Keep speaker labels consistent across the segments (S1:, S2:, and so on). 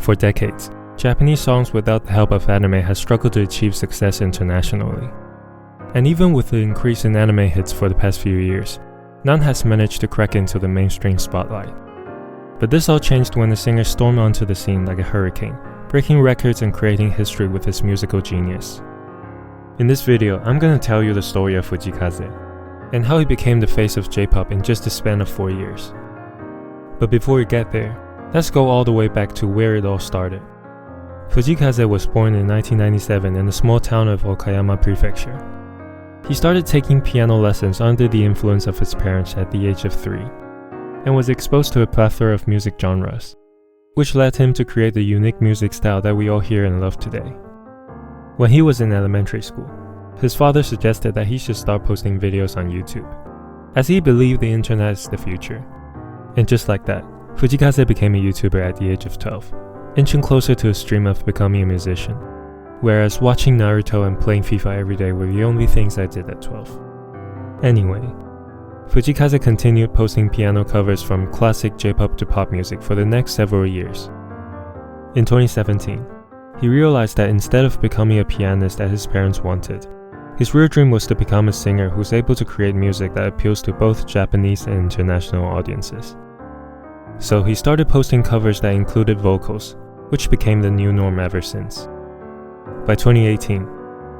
S1: For decades, Japanese songs without the help of anime has struggled to achieve success internationally. And even with the increase in anime hits for the past few years, none has managed to crack into the mainstream spotlight. But this all changed when the singer stormed onto the scene like a hurricane, breaking records and creating history with his musical genius. In this video, I'm gonna tell you the story of Fujii Kaze, and how he became the face of J-pop in just a span of 4 years. But before we get there, let's go all the way back to where it all started. Fujii Kaze was born in 1997 in the small town of Okayama Prefecture. He started taking piano lessons under the influence of his parents at the age of 3, and was exposed to a plethora of music genres, which led him to create the unique music style that we all hear and love today. When he was in elementary school, his father suggested that he should start posting videos on YouTube, as he believed the internet is the future. And just like that, Fujii Kaze became a YouTuber at the age of 12, inching closer to his dream of becoming a musician, whereas watching Naruto and playing FIFA every day were the only things I did at 12. Anyway, Fujii Kaze continued posting piano covers from classic J-pop to pop music for the next several years. In 2017, he realized that instead of becoming a pianist that his parents wanted, his real dream was to become a singer who's able to create music that appeals to both Japanese and international audiences. So he started posting covers that included vocals, which became the new norm ever since. By 2018,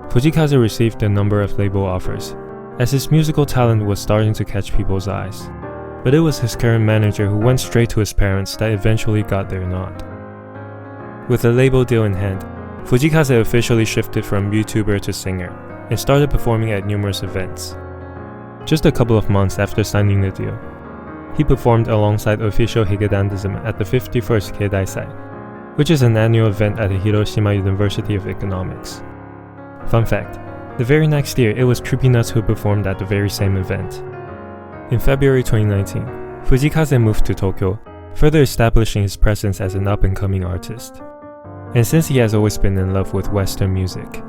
S1: Fujii Kaze received a number of label offers, as his musical talent was starting to catch people's eyes. But it was his current manager who went straight to his parents that eventually got their nod. With a label deal in hand, Fujii Kaze officially shifted from YouTuber to singer, and started performing at numerous events. Just a couple of months after signing the deal, he performed alongside official Higedandism at the 51st Keidaisai, which is an annual event at the Hiroshima University of Economics. Fun fact, the very next year it was CreepyNuts who performed at the very same event. In February 2019, Fujii Kaze moved to Tokyo, further establishing his presence as an up-and-coming artist. And since he has always been in love with Western music,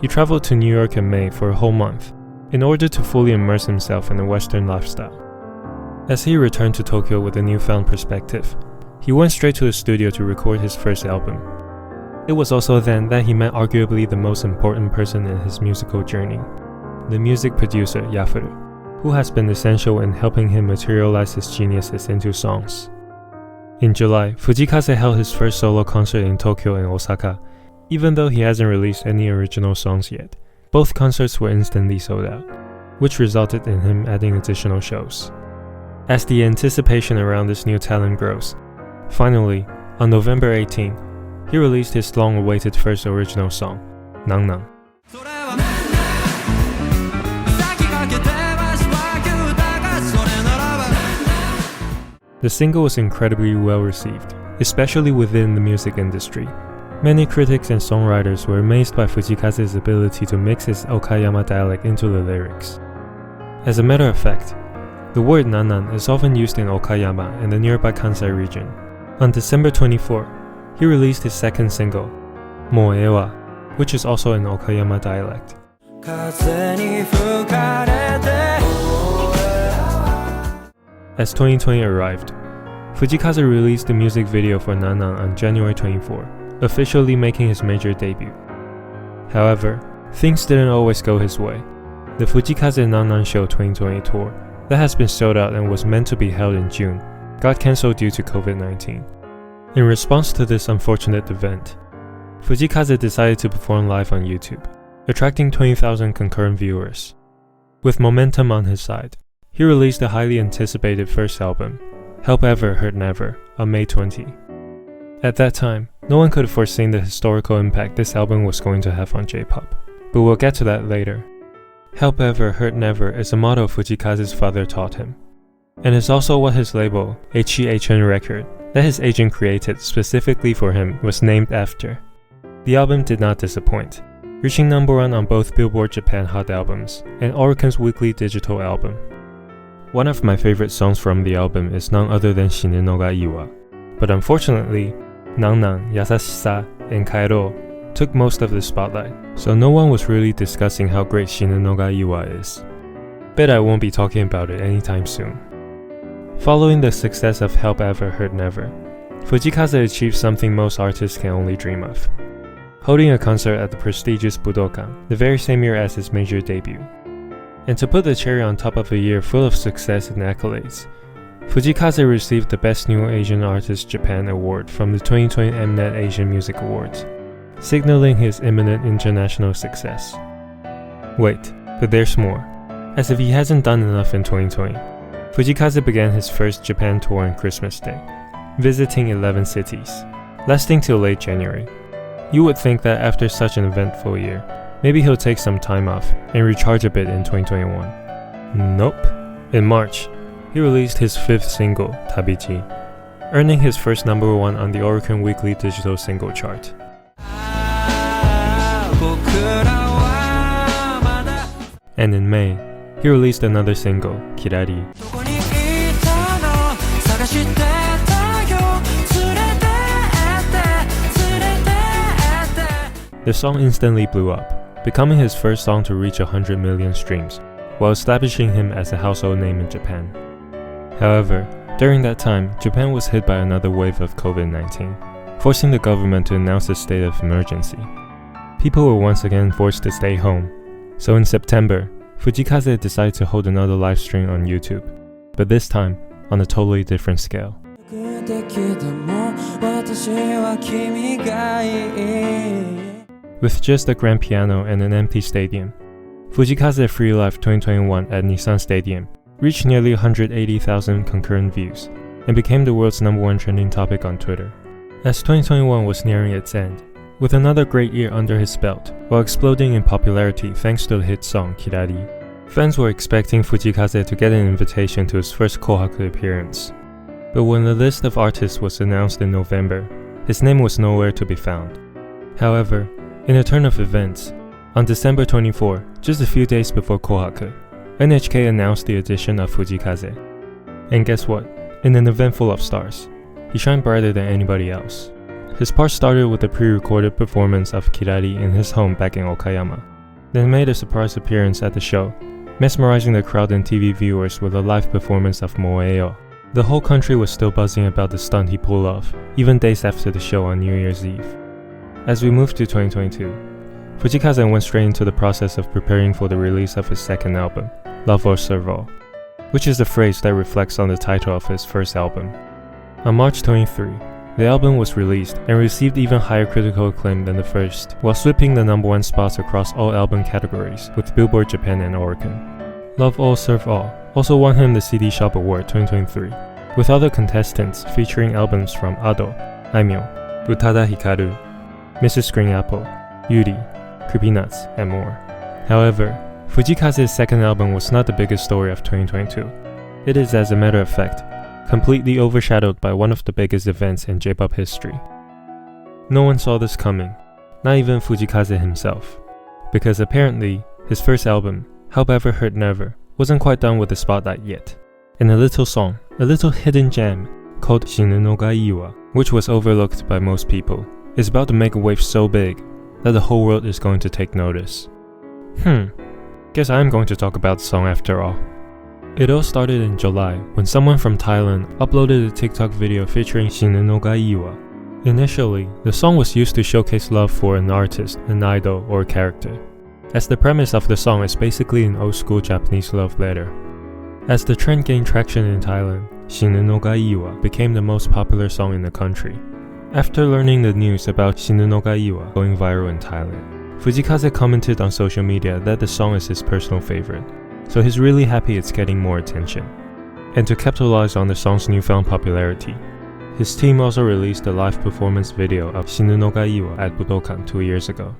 S1: he traveled to New York in May for a whole month, in order to fully immerse himself in the Western lifestyle. As he returned to Tokyo with a newfound perspective, he went straight to the studio to record his first album. It was also then that he met arguably the most important person in his musical journey, the music producer Yafuru, who has been essential in helping him materialize his geniuses into songs. In July, Fujii Kaze held his first solo concert in Tokyo and Osaka. Even though he hasn't released any original songs yet, both concerts were instantly sold out, which resulted in him adding additional shows. As the anticipation around this new talent grows, finally, on November 18, he released his long-awaited first original song, Nang Nang. The single was incredibly well received, especially within the music industry. Many critics and songwriters were amazed by Fujii Kaze's ability to mix his Okayama dialect into the lyrics. As a matter of fact, the word Nanan is often used in Okayama and the nearby Kansai region. On December 24, he released his second single, Mo E-Wa, which is also in Okayama dialect. As 2020 arrived, Fujii Kaze released the music video for Nanan on January 24, officially making his major debut. However, things didn't always go his way. The Fujii Kaze Nang Nang Show 2020 tour, that has been sold out and was meant to be held in June, got cancelled due to COVID-19. In response to this unfortunate event, Fujii Kaze decided to perform live on YouTube, attracting 20,000 concurrent viewers. With momentum on his side, he released the highly anticipated first album, Help Ever Hurt Never, on May 20. At that time, no one could have foreseen the historical impact this album was going to have on J-pop, but we'll get to that later. Help Ever Hurt Never is a motto Fujii Kaze's father taught him, and is also what his label, HEHN Record, that his agent created specifically for him, was named after. The album did not disappoint, reaching #1 on both Billboard Japan Hot Albums and Oricon's weekly digital album. One of my favorite songs from the album is none other than Shinunoga E-Wa, but unfortunately, Nang Nang, Yasashisa, and Kairo took most of the spotlight, so no one was really discussing how great Shinunoga E-Wa is. Bet I won't be talking about it anytime soon. Following the success of Help Ever Hurt Never, Fujii Kaze achieved something most artists can only dream of, holding a concert at the prestigious Budokan the very same year as his major debut. And to put the cherry on top of a year full of success and accolades, Fujii Kaze received the Best New Asian Artist Japan Award from the 2020 Mnet Asian Music Awards, signaling his imminent international success. Wait, but there's more. As if he hasn't done enough in 2020, Fujii Kaze began his first Japan tour on Christmas Day, visiting 11 cities, lasting till late January. You would think that after such an eventful year, maybe he'll take some time off and recharge a bit in 2021. Nope. In March, he released his fifth single, Tabiji, earning his first #1 on the Oricon Weekly Digital Single Chart. And in May, he released another single, Kirari. The song instantly blew up, becoming his first song to reach 100 million streams, while establishing him as a household name in Japan. However, during that time, Japan was hit by another wave of COVID-19, forcing the government to announce a state of emergency. People were once again forced to stay home, so in September, Fujii Kaze decided to hold another live stream on YouTube, but this time on a totally different scale. With just a grand piano and an empty stadium, Fujii Kaze Free Live 2021 at Nissan Stadium reached nearly 180,000 concurrent views and became the world's #1 trending topic on Twitter. As 2021 was nearing its end, with another great year under his belt, while exploding in popularity thanks to the hit song Kirari, fans were expecting Fujii Kaze to get an invitation to his first Kohaku appearance. But when the list of artists was announced in November, his name was nowhere to be found. However, in a turn of events, on December 24, just a few days before Kohaku, NHK announced the addition of Fujii Kaze. And guess what? In an event full of stars, he shined brighter than anybody else. His part started with a pre-recorded performance of Kirari in his home back in Okayama, then made a surprise appearance at the show, mesmerizing the crowd and TV viewers with a live performance of Moeo. The whole country was still buzzing about the stunt he pulled off, even days after the show on New Year's Eve. As we moved to 2022, Fujii Kaze went straight into the process of preparing for the release of his second album, Love or Serve All, which is the phrase that reflects on the title of his first album. On March 23, the album was released and received even higher critical acclaim than the first, while sweeping the #1 spots across all album categories with Billboard Japan and Oricon. Love or Serve All also won him the CD Shop Award 2023, with other contestants featuring albums from Ado, Aimyon, Utada Hikaru, Mrs. Green Apple, Yuri, Creepynuts, and more. However, Fujii Kaze's second album was not the biggest story of 2022. It is, as a matter of fact, completely overshadowed by one of the biggest events in J-pop history. No one saw this coming, not even Fujii Kaze himself, because apparently, his first album, Help Ever Hurt Never, wasn't quite done with the spotlight yet. And a little song, a little hidden gem, called Shinunoga E-Wa, which was overlooked by most people, is about to make a wave so big that the whole world is going to take notice. Guess I'm going to talk about the song after all. It all started in July when someone from Thailand uploaded a TikTok video featuring Shinunoga E-Wa. Initially, the song was used to showcase love for an artist, an idol, or a character, as the premise of the song is basically an old-school Japanese love letter. As the trend gained traction in Thailand, Shinunoga E-Wa became the most popular song in the country. After learning the news about Shinunoga E-Wa going viral in Thailand, Fujii Kaze commented on social media that the song is his personal favorite, so he's really happy it's getting more attention. And to capitalize on the song's newfound popularity, his team also released a live performance video of Shinunoga E-Wa at Budokan 2 years ago.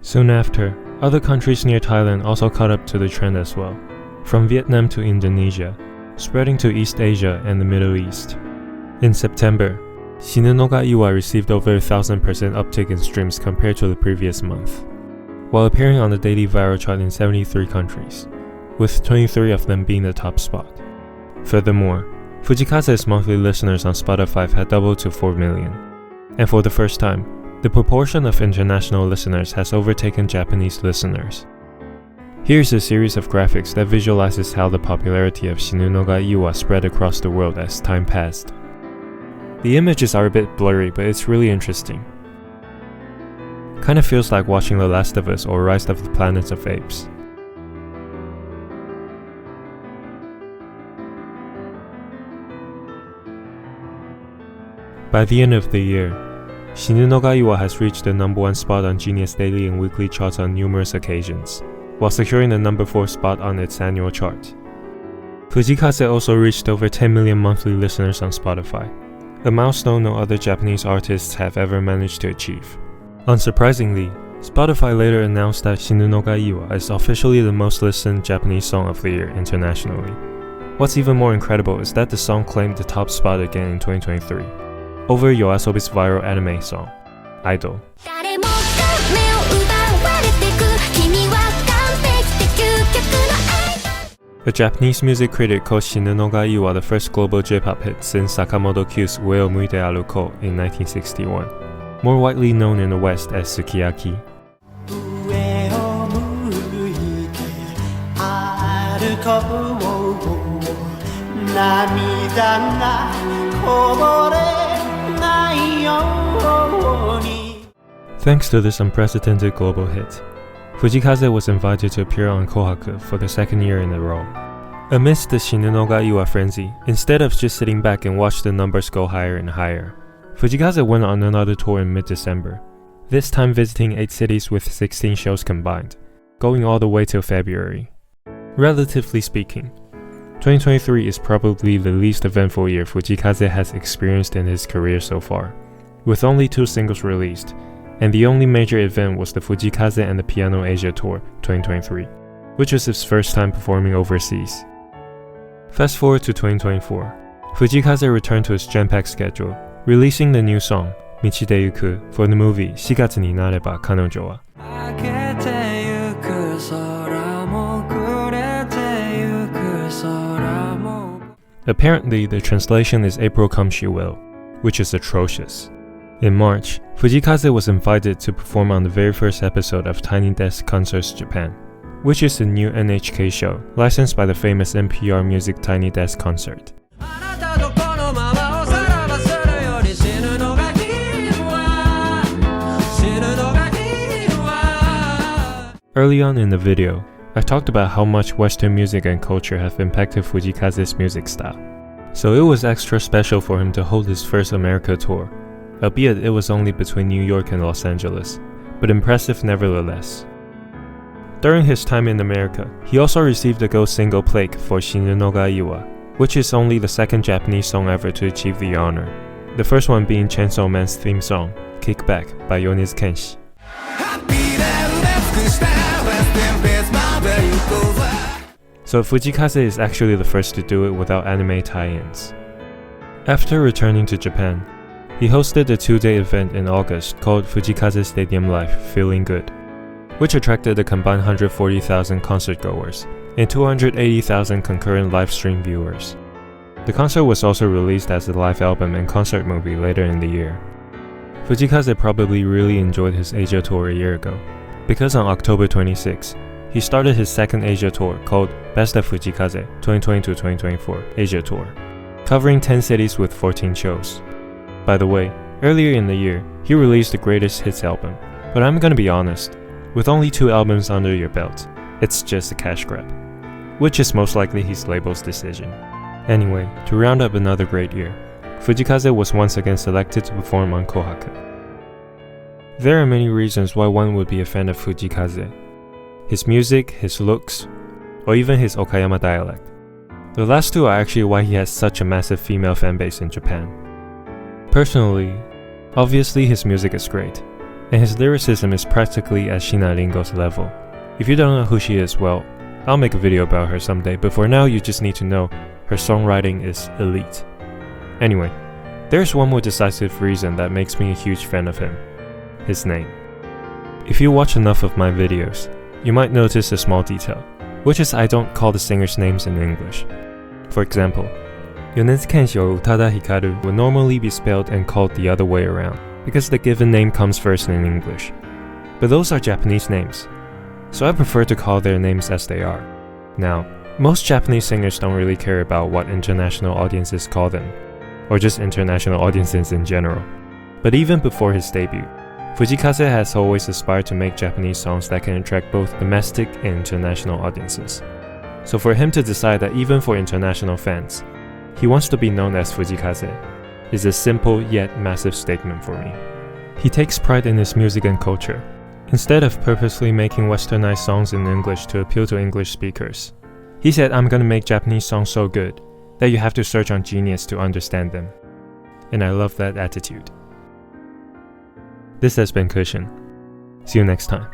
S1: Soon after, other countries near Thailand also caught up to the trend as well, from Vietnam to Indonesia, spreading to East Asia and the Middle East. In September, Shinunoga E-Wa received over 1,000% uptick in streams compared to the previous month, while appearing on the daily viral chart in 73 countries, with 23 of them being the top spot. Furthermore, Fujii Kaze's monthly listeners on Spotify had doubled to 4 million, and for the first time, the proportion of international listeners has overtaken Japanese listeners. Here's a series of graphics that visualizes how the popularity of Shinunoga E-Wa spread across the world as time passed. The images are a bit blurry, but it's really interesting. Kinda feels like watching The Last of Us or Rise of the Planet of Apes. By the end of the year, Shinunoga E-Wa has reached the #1 spot on Genius Daily and Weekly charts on numerous occasions, while securing the #4 spot on its annual chart. Fujii Kaze also reached over 10 million monthly listeners on Spotify, a milestone no other Japanese artists have ever managed to achieve. Unsurprisingly, Spotify later announced that Shinunoga E-Wa is officially the most listened Japanese song of the year internationally. What's even more incredible is that the song claimed the top spot again in 2023, over YOASOBI's viral anime song, Idol. A Japanese music critic called Shinunoga E-Wa the first global J-pop hit since Sakamoto Q's Ue o Muide Aru Ko in 1961, more widely known in the West as Sukiyaki. Thanks to this unprecedented global hit, Fujii Kaze was invited to appear on Kohaku for the second year in a row. Amidst the Shinunoga E-Wa frenzy, instead of just sitting back and watch the numbers go higher and higher, Fujii Kaze went on another tour in mid-December, this time visiting 8 cities with 16 shows combined, going all the way till February. Relatively speaking, 2023 is probably the least eventful year Fujii Kaze has experienced in his career so far, with only 2 singles released, and the only major event was the Fujii Kaze and the Piano Asia Tour 2023, which was his first time performing overseas. Fast forward to 2024, Fujii Kaze returned to his jam-packed schedule, releasing the new song, Michide Yuku, for the movie 4月になれば彼女は. Apparently, the translation is April Come She Will, which is atrocious. In March, Fujii Kaze was invited to perform on the very first episode of Tiny Desk Concerts Japan, which is a new NHK show licensed by the famous NPR Music Tiny Desk Concert. Early on in the video, I talked about how much Western music and culture have impacted Fujii Kaze's music style, so it was extra special for him to hold his first America tour, albeit it was only between New York and Los Angeles, but impressive nevertheless. During his time in America, he also received a gold single plaque for Shinunoga E-Wa, which is only the second Japanese song ever to achieve the honor, the first one being Chainsaw Man's theme song, Kick Back by Yonezu Kenshi. So Fujii Kaze is actually the first to do it without anime tie-ins. After returning to Japan, he hosted a 2-day event in August called Fujii Kaze Stadium Live Feeling Good, which attracted a combined 140,000 concertgoers and 280,000 concurrent live stream viewers. The concert was also released as a live album and concert movie later in the year. Fujii Kaze probably really enjoyed his Asia tour a year ago, because on October 26, he started his second Asia tour called Best of Fujii Kaze 2020-2024 Asia Tour, covering 10 cities with 14 shows. By the way, earlier in the year, he released the Greatest Hits album, but I'm gonna be honest, with only 2 albums under your belt, it's just a cash grab, which is most likely his label's decision. Anyway, to round up another great year, Fujii Kaze was once again selected to perform on Kohaku. There are many reasons why one would be a fan of Fujii Kaze. His music, his looks, or even his Okayama dialect. The last 2 are actually why he has such a massive female fanbase in Japan. Personally, obviously his music is great, and his lyricism is practically at Shina Ringo's level. If you don't know who she is, well, I'll make a video about her someday, but for now you just need to know her songwriting is elite. Anyway, there's one more decisive reason that makes me a huge fan of him. His name. If you watch enough of my videos, you might notice a small detail, which is I don't call the singers' names in English. For example, Yonezu Kenshi or Utada Hikaru would normally be spelled and called the other way around, because the given name comes first in English. But those are Japanese names. so I prefer to call their names as they are. Now, most Japanese singers don't really care about what international audiences call them, or just international audiences in general. But even before his debut, Fujii Kaze has always aspired to make Japanese songs that can attract both domestic and international audiences. So for him to decide that even for international fans, he wants to be known as Fujii Kaze is a simple yet massive statement for me. He takes pride in his music and culture, instead of purposely making westernized songs in English to appeal to English speakers. He said, "I'm gonna make Japanese songs so good that you have to search on Genius to understand them." And I love that attitude. This has been Cushion. See you next time.